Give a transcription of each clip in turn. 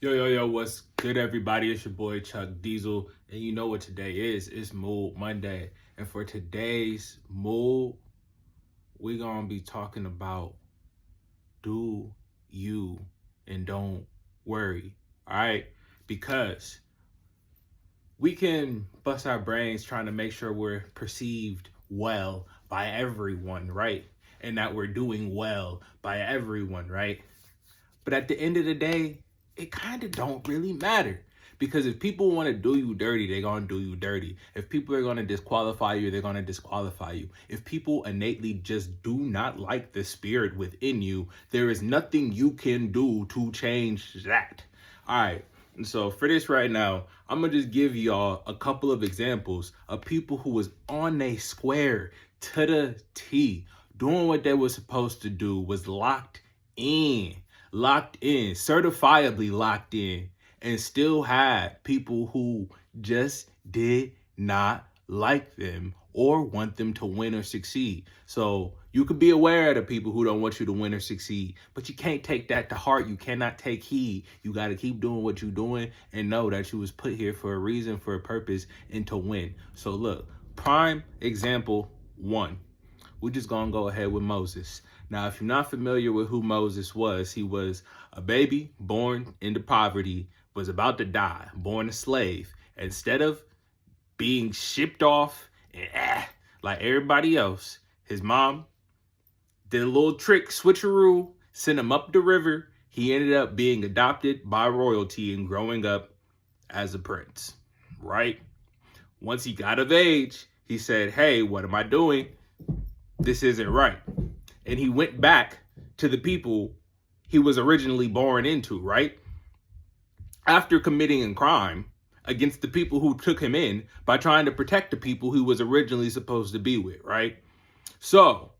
Yo, what's good, everybody? It's your boy Chuck Diesel, and you know what today is. It's Mood Monday. And for today's Mood, we're going to be talking about do you and don't worry, all right? Because we can bust our brains trying to make sure we're perceived well by everyone, right? And that we're doing well by everyone, right? But at the end of the day, it kind of don't really matter. Because if people want to do you dirty, they're going to do you dirty. If people are going to disqualify you, they're going to disqualify you. If people innately just do not like the spirit within you, there is nothing you can do to change that. All right. And so for this right now, I'm going to just give y'all a couple of examples of people who was on a square to the T, doing what they were supposed to do, was locked in, certifiably locked in, and still had people who just did not like them or want them to win or succeed. So you could be aware of the people who don't want you to win or succeed, but you can't take that to heart. You cannot take heed. You got to keep doing what you're doing and know that you was put here for a reason, for a purpose, and to win. So look, prime example one. We're just going to go ahead with Moses. Now, if you're not familiar with who Moses was, he was a baby born into poverty, was about to die, born a slave. Instead of being shipped off and like everybody else, his mom did a little trick, switcheroo, sent him up the river. He ended up being adopted by royalty and growing up as a prince, right? Once he got of age, he said, hey, what am I doing? This isn't right. And he went back to the people he was originally born into, right? After committing a crime against the people who took him in by trying to protect the people he was originally supposed to be with, right? So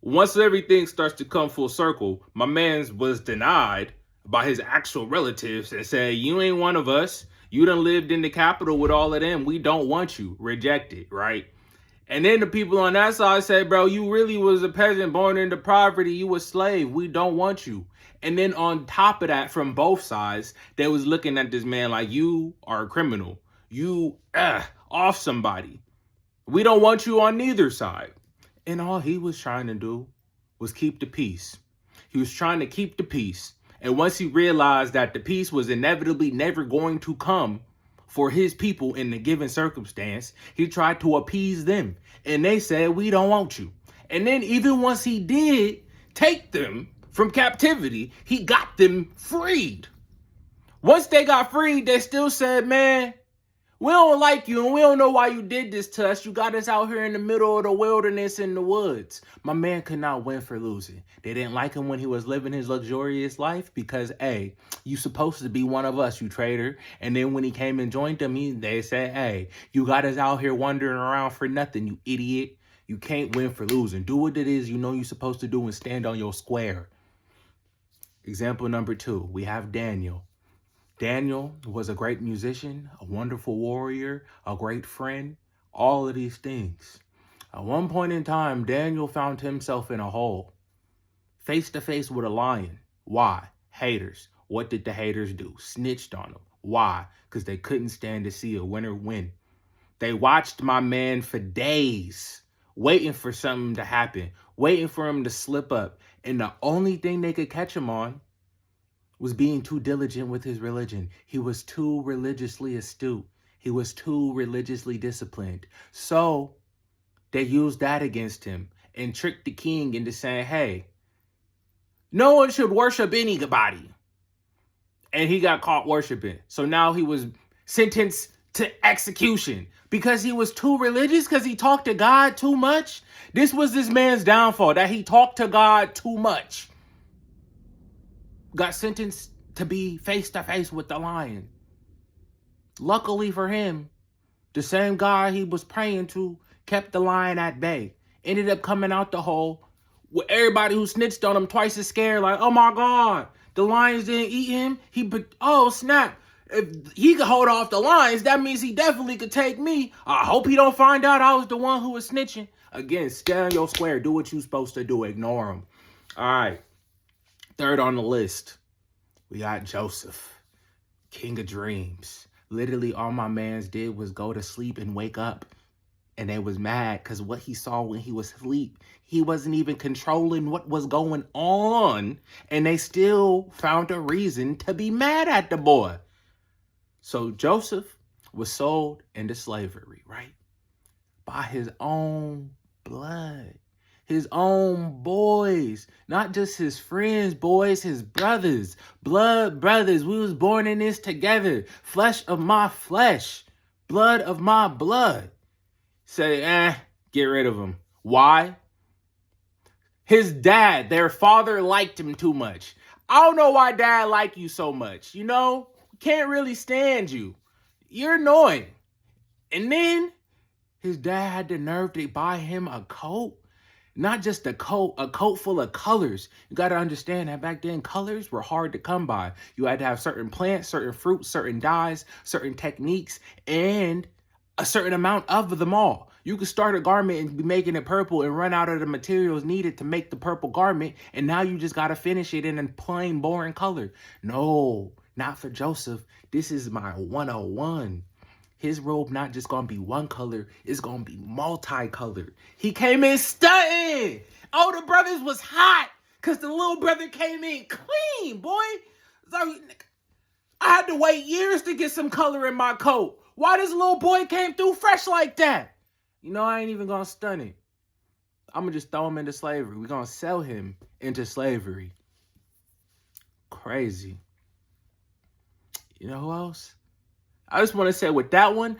once everything starts to come full circle, my man was denied by his actual relatives and said, you ain't one of us. You done lived in the capital with all of them. We don't want you. Rejected, right? And then the people on that side say, bro, you really was a peasant born into poverty. You a slave. We don't want you. And then on top of that, from both sides, they was looking at this man like, you are a criminal. You off somebody. We don't want you on neither side. And all he was trying to do was keep the peace. He was trying to keep the peace. And once he realized that the peace was inevitably never going to come for his people in the given circumstance, he tried to appease them. And they said, we don't want you. And then even once he did take them from captivity, he got them freed. Once they got freed, they still said, man, we don't like you and we don't know why you did this to us. You got us out here in the middle of the wilderness in the woods. My man could not win for losing. They didn't like him when he was living his luxurious life because, hey, you supposed to be one of us, you traitor. And then when he came and joined them, they said, hey, you got us out here wandering around for nothing, you idiot. You can't win for losing. Do what it is you know you're supposed to do and stand on your square. Example number two, we have Daniel. Daniel was a great musician, a wonderful warrior, a great friend, all of these things. At one point in time, Daniel found himself in a hole, face to face with a lion. Why? Haters. What did the haters do? Snitched on him. Why? Because they couldn't stand to see a winner win. They watched my man for days, waiting for something to happen, waiting for him to slip up. And the only thing they could catch him on was being too diligent with his religion. He was too religiously astute. He was too religiously disciplined. So they used that against him and tricked the king into saying, hey, no one should worship anybody. And he got caught worshiping. So now he was sentenced to execution because he was too religious, because he talked to God too much. This was this man's downfall, that he talked to God too much. Got sentenced to be face to face with the lion. Luckily for him, the same guy he was praying to kept the lion at bay. Ended up coming out the hole with everybody who snitched on him twice as scared, like, oh my God, the lions didn't eat him. Oh snap. If he could hold off the lions, that means he definitely could take me. I hope he don't find out I was the one who was snitching. Again, stay on your square. Do what you're supposed to do. Ignore him. All right. Third on the list, we got Joseph. King of dreams. Literally all my mans did was go to sleep and wake up. And they was mad because what he saw when he was asleep, he wasn't even controlling what was going on. And they still found a reason to be mad at the boy. So Joseph was sold into slavery, right? By his own blood. His own boys. Not just his friends, boys, his brothers. Blood brothers. We was born in this together. Flesh of my flesh. Blood of my blood. Say, get rid of him. Why? His dad, their father, liked him too much. I don't know why dad like you so much. You know, can't really stand you. You're annoying. And then his dad had the nerve to buy him a coat. Not just a coat full of colors. You got to understand that back then, colors were hard to come by. You had to have certain plants, certain fruits, certain dyes, certain techniques, and a certain amount of them all. You could start a garment and be making it purple and run out of the materials needed to make the purple garment, and now you just got to finish it in a plain, boring color. No, not for Joseph. This is my 101. His robe not just gonna be one color, it's gonna be multicolored. He came in stunting. Older brothers was hot because the little brother came in clean, boy. So I had to wait years to get some color in my coat. Why this little boy came through fresh like that? You know, I ain't even gonna stun it. I'm gonna just throw him into slavery. We're gonna sell him into slavery. Crazy. You know who else? I just want to say with that one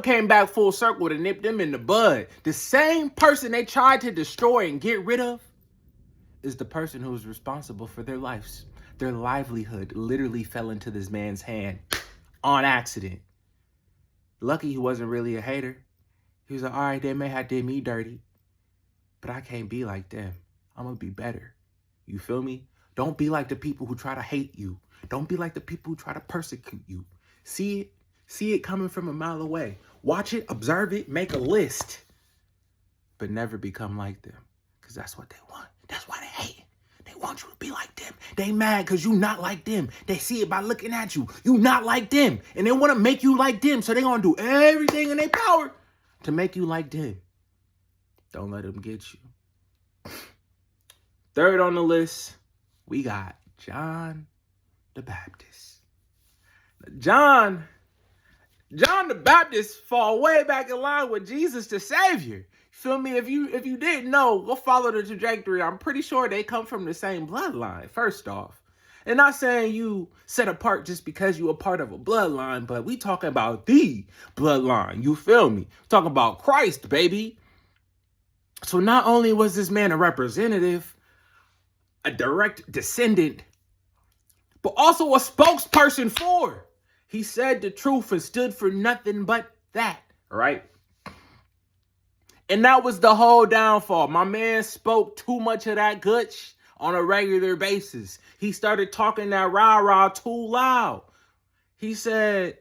came back full circle to nip them in the bud. The same person they tried to destroy and get rid of is the person who was responsible for their lives. Their livelihood literally fell into this man's hand on accident. Lucky he wasn't really a hater. He was like, all right, they may have did me dirty, but I can't be like them. I'm going to be better. You feel me? Don't be like the people who try to hate you. Don't be like the people who try to persecute you. See it? See it coming from a mile away. Watch it, observe it, make a list. But never become like them. Because that's what they want. That's why they hate. They want you to be like them. They mad because you not like them. They see it by looking at you. You not like them. And they want to make you like them. So they going to do everything in their power to make you like them. Don't let them get you. Third on the list, we got John the Baptist. John the Baptist fall way back in line with Jesus the Savior. Feel me? If you didn't know, go follow the trajectory. I'm pretty sure they come from the same bloodline, first off. And not saying you set apart just because you a part of a bloodline, but we talking about the bloodline. You feel me? Talking about Christ, baby. So not only was this man a representative, a direct descendant, but also a spokesperson for. He said the truth and stood for nothing but that, right? And that was the whole downfall. My man spoke too much of that guts on a regular basis. He started talking that rah-rah too loud. He said,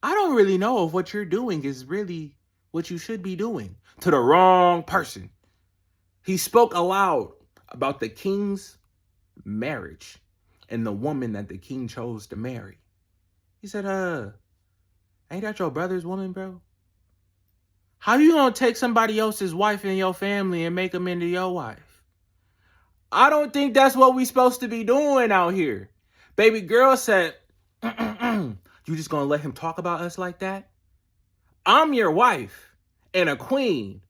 I don't really know if what you're doing is really what you should be doing, to the wrong person. He spoke aloud about the king's marriage and the woman that the king chose to marry. He said, ain't that your brother's woman, bro? How you gonna take somebody else's wife in your family and make them into your wife? I don't think that's what we supposed to be doing out here. Baby girl said, you just gonna let him talk about us like that? I'm your wife and a queen.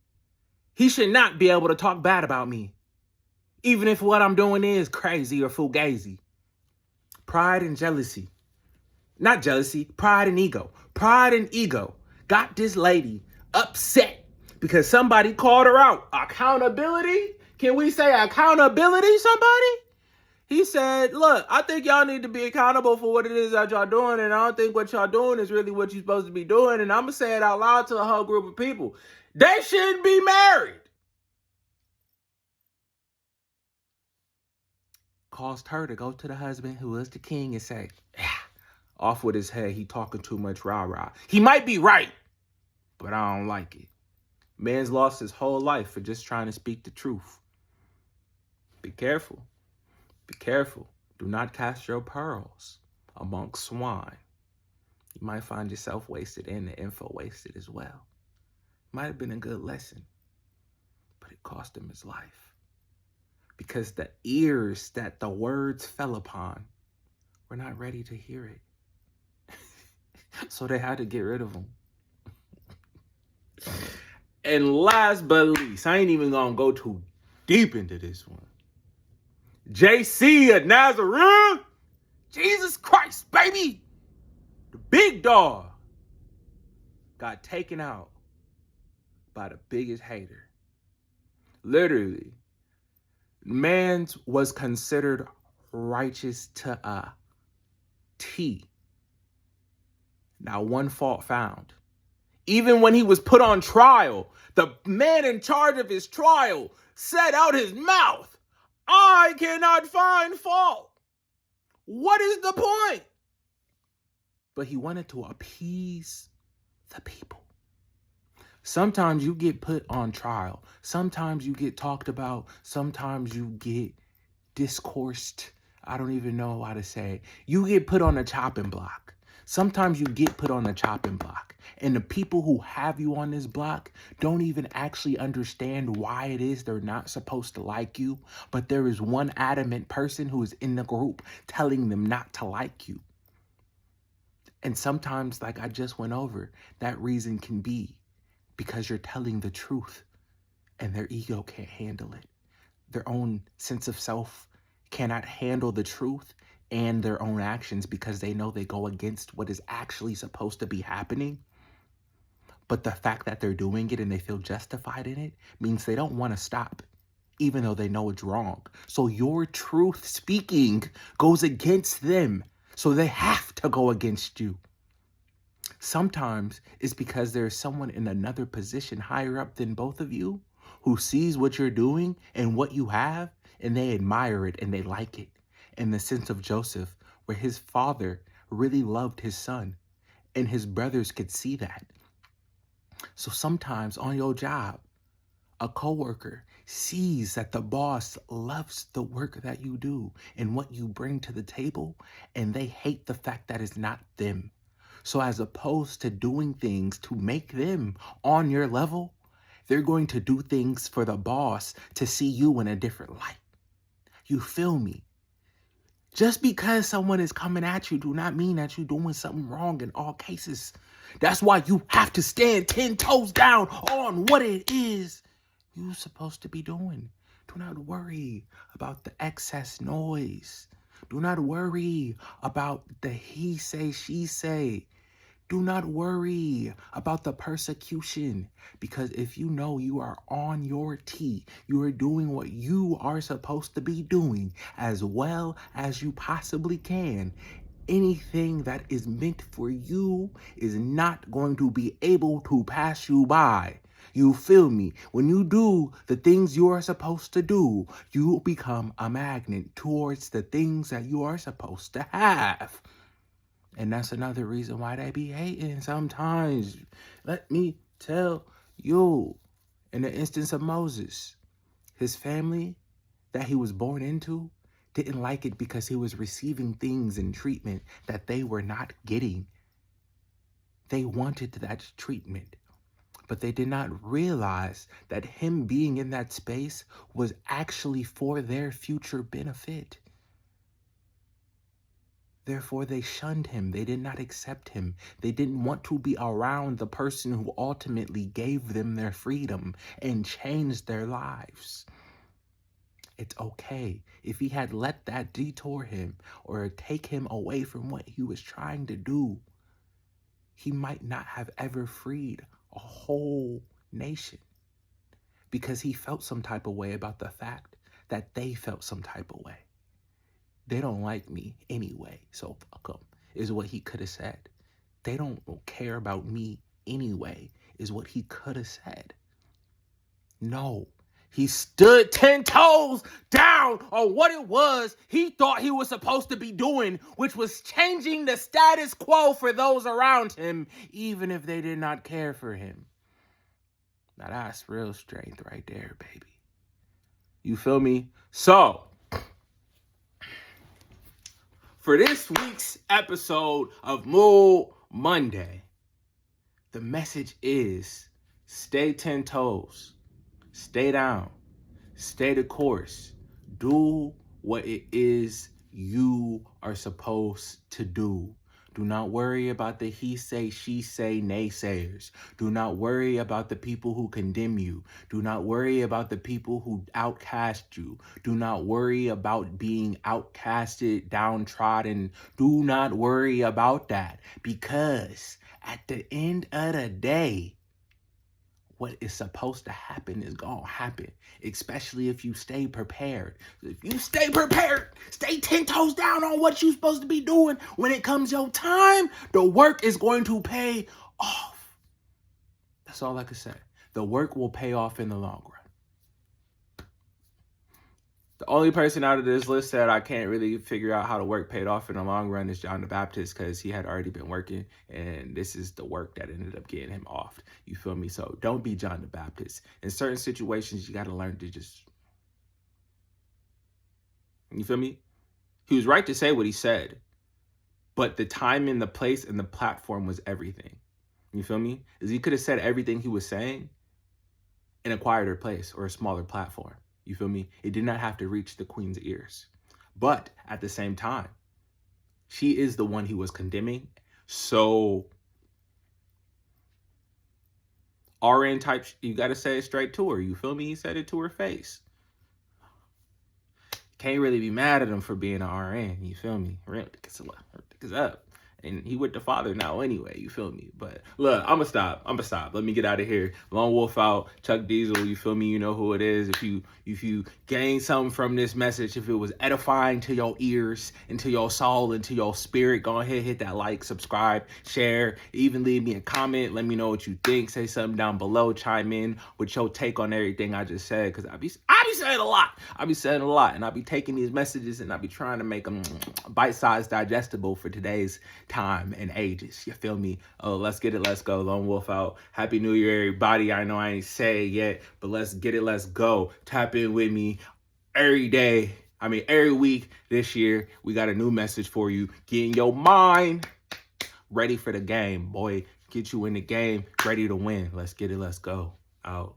He should not be able to talk bad about me, even if what I'm doing is crazy or fugazi. Pride and jealousy. Not jealousy, pride and ego. Pride and ego got this lady upset because somebody called her out. Accountability? Can we say accountability, somebody? He said, look, I think y'all need to be accountable for what it is that y'all doing, and I don't think what y'all doing is really what you're supposed to be doing, and I'm going to say it out loud to a whole group of people. They shouldn't be married. Caused her to go to the husband who was the king and say, off with his head, he talking too much rah-rah. He might be right, but I don't like it. Man's lost his whole life for just trying to speak the truth. Be careful. Be careful. Do not cast your pearls amongst swine. You might find yourself wasted and the info wasted as well. Might have been a good lesson, but it cost him his life. Because the ears that the words fell upon were not ready to hear it. So they had to get rid of them. And last but least, I ain't even gonna go too deep into this one. JC of Nazareth, Jesus Christ, baby, the big dog, got taken out by the biggest hater. Literally, man was considered righteous to a T. Not one fault found. Even when he was put on trial, the man in charge of his trial said out his mouth, "I cannot find fault. What is the point?" But he wanted to appease the people. Sometimes you get put on trial. Sometimes you get talked about. Sometimes you get discoursed. I don't even know how to say. You get put on a chopping block. Sometimes you get put on a chopping block. And the people who have you on this block don't even actually understand why it is they're not supposed to like you. But there is one adamant person who is in the group telling them not to like you. And sometimes, like I just went over, that reason can be because you're telling the truth and their ego can't handle it. Their own sense of self cannot handle the truth and their own actions because they know they go against what is actually supposed to be happening. But the fact that they're doing it and they feel justified in it means they don't want to stop, even though they know it's wrong. So your truth speaking goes against them. So they have to go against you. Sometimes it's because there's someone in another position higher up than both of you who sees what you're doing and what you have, and they admire it and they like it. In the sense of Joseph, where his father really loved his son and his brothers could see that. So sometimes on your job, a coworker sees that the boss loves the work that you do and what you bring to the table, and they hate the fact that it's not them. So as opposed to doing things to make them on your level, they're going to do things for the boss to see you in a different light. You feel me? Just because someone is coming at you do not mean that you're doing something wrong in all cases. That's why you have to stand 10 toes down on what it is you're supposed to be doing. Do not worry about the excess noise. Do not worry about the he say, she say. Do not worry about the persecution, because if you know you are on your T, you are doing what you are supposed to be doing as well as you possibly can, anything that is meant for you is not going to be able to pass you by. You feel me? When you do the things you are supposed to do, you become a magnet towards the things that you are supposed to have. And that's another reason why they be hating sometimes. Let me tell you, in the instance of Moses, his family that he was born into didn't like it because he was receiving things and treatment that they were not getting. They wanted that treatment, but they did not realize that him being in that space was actually for their future benefit. Therefore, they shunned him. They did not accept him. They didn't want to be around the person who ultimately gave them their freedom and changed their lives. It's okay. If he had let that detour him or take him away from what he was trying to do, he might not have ever freed a whole nation, because he felt some type of way about the fact that they felt some type of way. They don't like me anyway, so fuck them, is what he could have said. They don't care about me anyway, is what he could have said. No, he stood 10 toes down on what it was he thought he was supposed to be doing, which was changing the status quo for those around him, even if they did not care for him. Now that's real strength right there, baby. You feel me? So, for this week's episode of Mood Monday, the message is stay 10 toes, stay down, stay the course, do what it is you are supposed to do. Do not worry about the he say, she say, naysayers. Do not worry about the people who condemn you. Do not worry about the people who outcast you. Do not worry about being outcasted, downtrodden. Do not worry about that, because at the end of the day, what is supposed to happen is going to happen, especially if you stay prepared. If you stay prepared, stay 10 toes down on what you're supposed to be doing, when it comes your time, the work is going to pay off. That's all I can say. The work will pay off in the long run. The only person out of this list that I can't really figure out how the work paid off in the long run is John the Baptist, because he had already been working, and this is the work that ended up getting him off. You feel me? So don't be John the Baptist. In certain situations, you got to learn to just... You feel me? He was right to say what he said, but the time and the place and the platform was everything. You feel me? Because he could have said everything he was saying in a quieter place or a smaller platform. You feel me? It did not have to reach the queen's ears. But at the same time, she is the one he was condemning. So RN type, you got to say it straight to her. You feel me? He said it to her face. Can't really be mad at him for being an RN. You feel me? Because up. And he with the Father now anyway, you feel me? But look, I'ma stop. Let me get out of here. Lone Wolf out, Chuck Diesel, you feel me? You know who it is. If you gain something from this message, if it was edifying to your ears, into your soul, into your spirit, go ahead, hit that like, subscribe, share, even leave me a comment. Let me know what you think. Say something down below. Chime in with your take on everything I just said, because I be saying a lot. And I be taking these messages and I be trying to make them bite-sized, digestible for today's time and ages. You feel me? Oh, let's get it. Let's go. Lone Wolf out. Happy New Year, everybody. I know I ain't say it yet, but let's get it. Let's go. Tap in with me every day. Every week this year. We got a new message for you. Get in your mind ready for the game, boy. Get you in the game, ready to win. Let's get it. Let's go. Out.